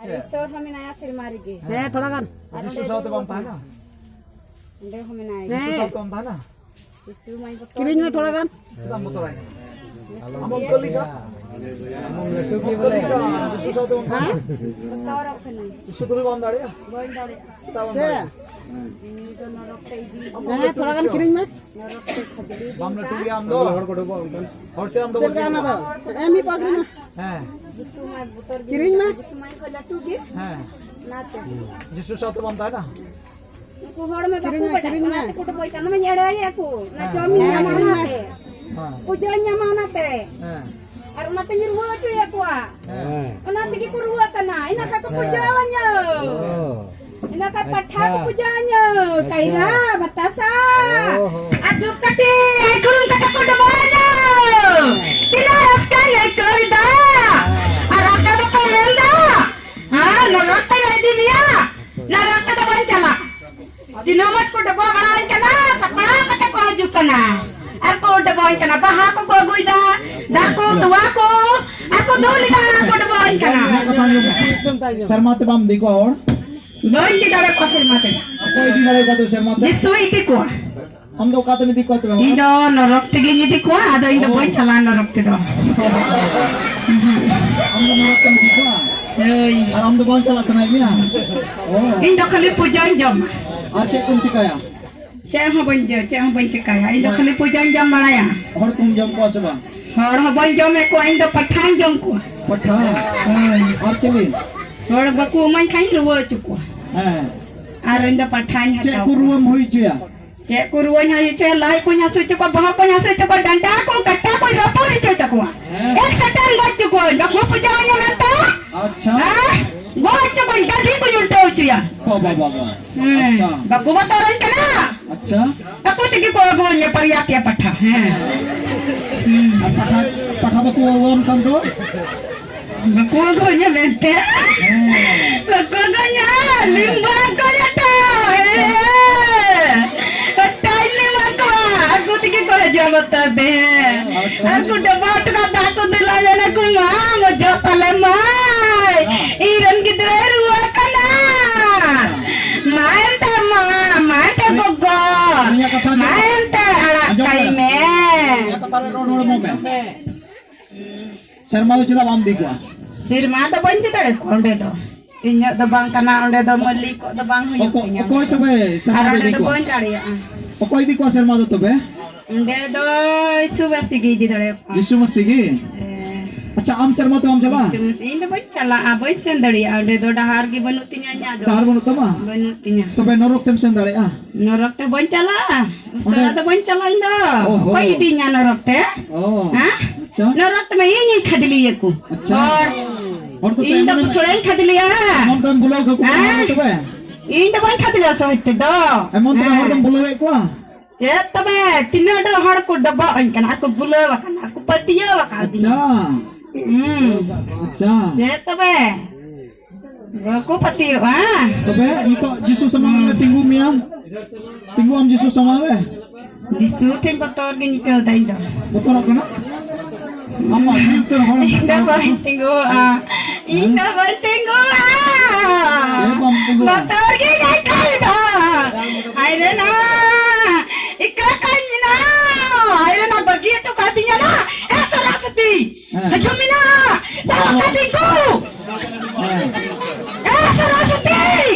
ईश्वर हमें नया सिर मारेगी है थोड़ा गान जिसु साथ बम था ना दे हमें नया जिसु साथ बम था ना ईशु माई बता किरिंज में थोड़ा गान kita motor aja among kali ka among letu ki boleh jisu sath bam tha बता और अपन नहीं jisu tu bam dare बोल डाले kita bam dare ini तो नरक पे दी है थोड़ा गान किरिंज में नरक पे खदली bam letu ki am do hor ko do hor che am do चल गाना था एमी पकड़ में ha ईशु माई बुतर किरिंज में ईशु माई को लट्टू की ha नाते jisu sath bam tha na को होड़ में बापू बेटा नाते को तो बोल करना मैं येड़ा है को ना जमी मानाते ha उजanya मानाते ha और नाते निर्वा चुय को नाते की कुरुवा कना इना का पुजावanya ina ka patha ko pujanya kaira batasa aduk kate kurum kata ko dabana tina raskaya korda araka da pamenda ha naraka na divya naraka da bancala dinamat ko daba banain kana sakara kata ko ajuk kana ar ko dabain kana baha ko goguida dako tuwa ko ako dolida ko dabain kana sarmate bam diko or Doon di dara ko sir mate. ako idi dare ka tu sarmate Disu iti ko. am do ka tu ni diko tu Ido norok tige iti ko ado ido boy chalan norok tido. am do norok kan diko Hey. ar am do bon chala sanai mi oh Indo kali pujan jam. ar cek kum cikaya Ceh ho bonje kaya. Indo kali pujan jam malaya. hor kum jam ko seba Hor ho bon jam ko indo pathan jam ko. patha ar celi Hor baku man kai ruwa chuko. ha Ar indo pathan cek ha. kuruam hui cuya Cek kuruan ha che lai ko nya su chuko bah ko nya su chuko danda ko katta ko rapori chuko ko. Ek satan got chuko. Baku pujan nya nata. acha Got chuko dadi ko ulta chuya. ba acha Baku bataran kana. acha Aku tigi ko nya pariyak ya patha. ar patha ba ko wam kan do Baku nya mente. Baku nya limba ko yata. Katai limba ko. Aku tigi ko jawat de. Aku dapat kata aku dilajana ku ma mo jotale mai. Iran gidre ruwa kana. Main gogo. Main ta anak kai me. ya kata ron mo me sarma do chida bam diko Sirma do banji tade konde do. Inya do bang kana onde do mali ko do bang hu punya. okoi to be sarma do Arade do diko bon tade ya. okoi diko sarma do to be Onde do subasi gi di tade. yisu masigi acha am sarma to am jaba Subasi inde bon chala aboy sendari onde do dahar gi banutinya nya do. dar bonu to ma Banutinya. to be norok tem sendare Norok te bon chala. Usara te bon chala indo. Oho. Koi dinya norok te. oh Ha? acha Norok te mai ni khadili yaku. अच्छा और तो Indo puturen khadili ya. mon tam bulau ka ko to be Indo bon khadili so itte do. emon to hor tam bulau e ko Cet tabe tinada har ko daba kan aku bulawa kan aku patiya wa kan acha acha Cet tabe aku patiya ha to be ito jisu samang tinggu mia tinggu am jisu samare disu tem pator gini pe dai do betul kana amma hinter hor inda ba tinggu ah inda ba tinggu ah bam tinggu mata